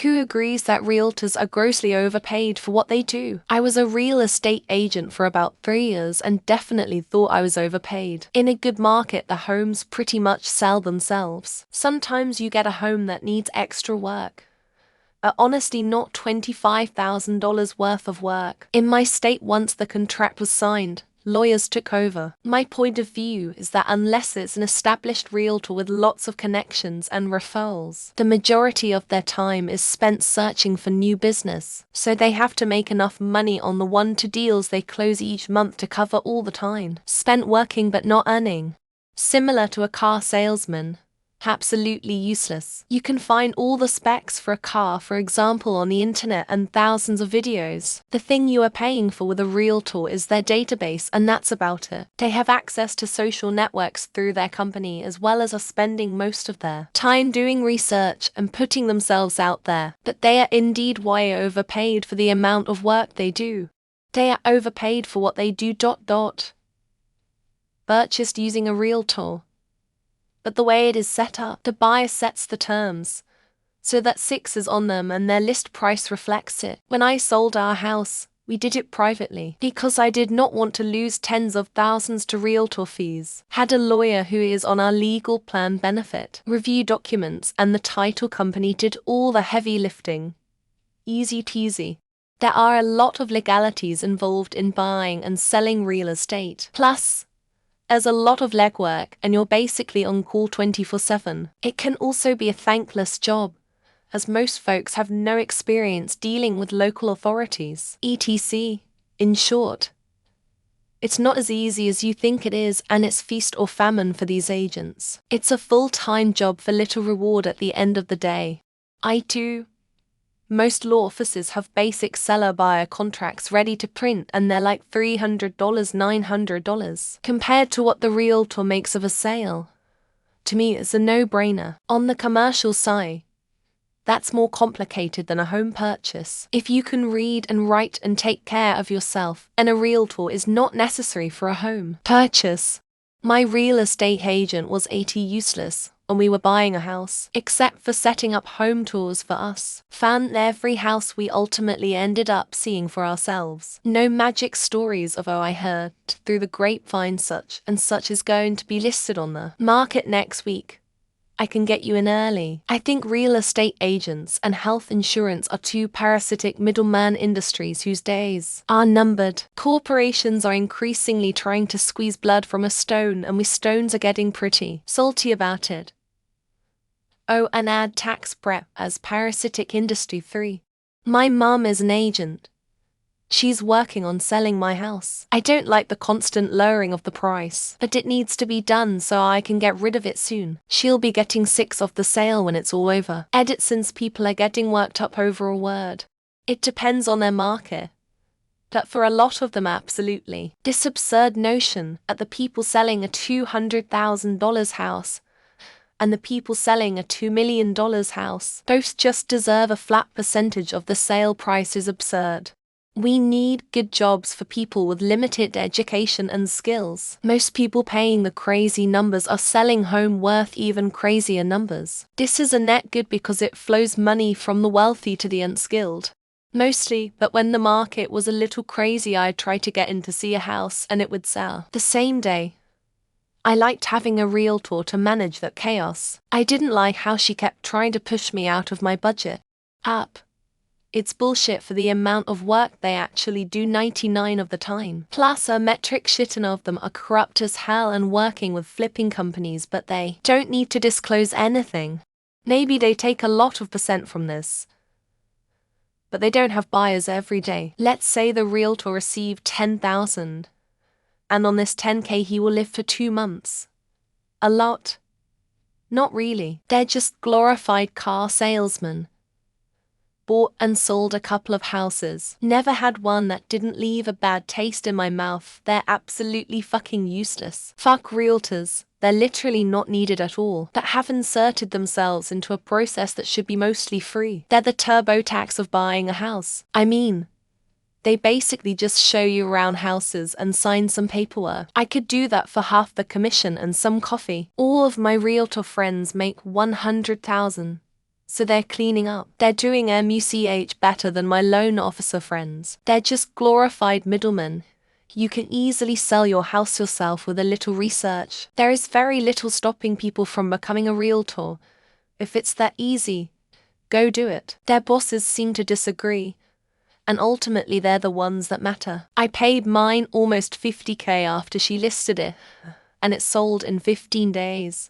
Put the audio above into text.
Who agrees that realtors are grossly overpaid for what they do? I was a real estate agent for about 3 years and definitely thought I was overpaid. In a good market, the homes pretty much sell themselves. Sometimes you get a home that needs extra work. Honestly, not $25,000 worth of work. In my state, once the contract was signed, lawyers took over. My point of view is that unless it's an established realtor with lots of connections and referrals, the majority of their time is spent searching for new business. So they have to make enough money on the 1-2 deals they close each month to cover all the time spent working but not earning. Similar to a car salesman. Absolutely useless. You can find all the specs for a car, for example, on the internet and thousands of videos. The thing you are paying for with a realtor is their database, and that's about it. They have access to social networks through their company, as well as are spending most of their time doing research and putting themselves out there. But they are indeed way overpaid for the amount of work they do. They are overpaid for what they do. Purchased using a realtor. But the way it is set up, the buyer sets the terms, so that 6 is on them and their list price reflects it. When I sold our house, we did it privately, because I did not want to lose tens of thousands to realtor fees. Had a lawyer who is on our legal plan benefit, review documents, and the title company did all the heavy lifting. Easy peasy. There are a lot of legalities involved in buying and selling real estate. Plus, there's a lot of legwork and you're basically on call 24/7. It can also be a thankless job, as most folks have no experience dealing with local authorities, etc. In short, it's not as easy as you think it is, and it's feast or famine for these agents. It's a full-time job for little reward at the end of the day. Most law offices have basic seller-buyer contracts ready to print, and they're like $300, $900, compared to what the realtor makes of a sale. To me, it's a no-brainer. On the commercial side, that's more complicated than a home purchase. If you can read and write and take care of yourself, and a realtor is not necessary for a home purchase. My real estate agent was useless when we were buying a house, except for setting up home tours for us. Found every house we ultimately ended up seeing for ourselves. No magic stories of I heard through the grapevine such and such is going to be listed on the market next week. I can get you in early. I think real estate agents and health insurance are two parasitic middleman industries whose days are numbered. Corporations are increasingly trying to squeeze blood from a stone, and we stones are getting pretty salty about it. Oh, and add tax prep as parasitic industry 3. My mum is an agent. She's working on selling my house. I don't like the constant lowering of the price, but it needs to be done so I can get rid of it soon. She'll be getting 6 off the sale when it's all over. Since people are getting worked up over a word. It depends on their market. But for a lot of them, absolutely. This absurd notion that the people selling a $200,000 house and the people selling a $2 million house both just deserve a flat percentage of the sale price is absurd. We need good jobs for people with limited education and skills. Most people paying the crazy numbers are selling home worth even crazier numbers. This is a net good because it flows money from the wealthy to the unskilled. Mostly, but when the market was a little crazy, I'd try to get in to see a house and it would sell the same day. I liked having a realtor to manage that chaos. I didn't like how she kept trying to push me out of my budget. It's bullshit for the amount of work they actually do 99 of the time. Plus a metric shit of them are corrupt as hell and working with flipping companies, but they don't need to disclose anything. Maybe they take a lot of percent from this, but they don't have buyers every day. Let's say the realtor received $10,000, and on this $10K he will live for 2 months. A lot? Not really. They're just glorified car salesmen. Bought and sold a couple of houses. Never had one that didn't leave a bad taste in my mouth. They're absolutely fucking useless. Fuck realtors. They're literally not needed at all. That have inserted themselves into a process that should be mostly free. They're the TurboTax of buying a house. I mean, they basically just show you around houses and sign some paperwork. I could do that for half the commission and some coffee. All of my realtor friends make $100,000. So they're cleaning up. They're doing MUCH better than my loan officer friends. They're just glorified middlemen. You can easily sell your house yourself with a little research. There is very little stopping people from becoming a realtor. If it's that easy, go do it. Their bosses seem to disagree, and ultimately they're the ones that matter. I paid mine almost $50,000 after she listed it, and it sold in 15 days.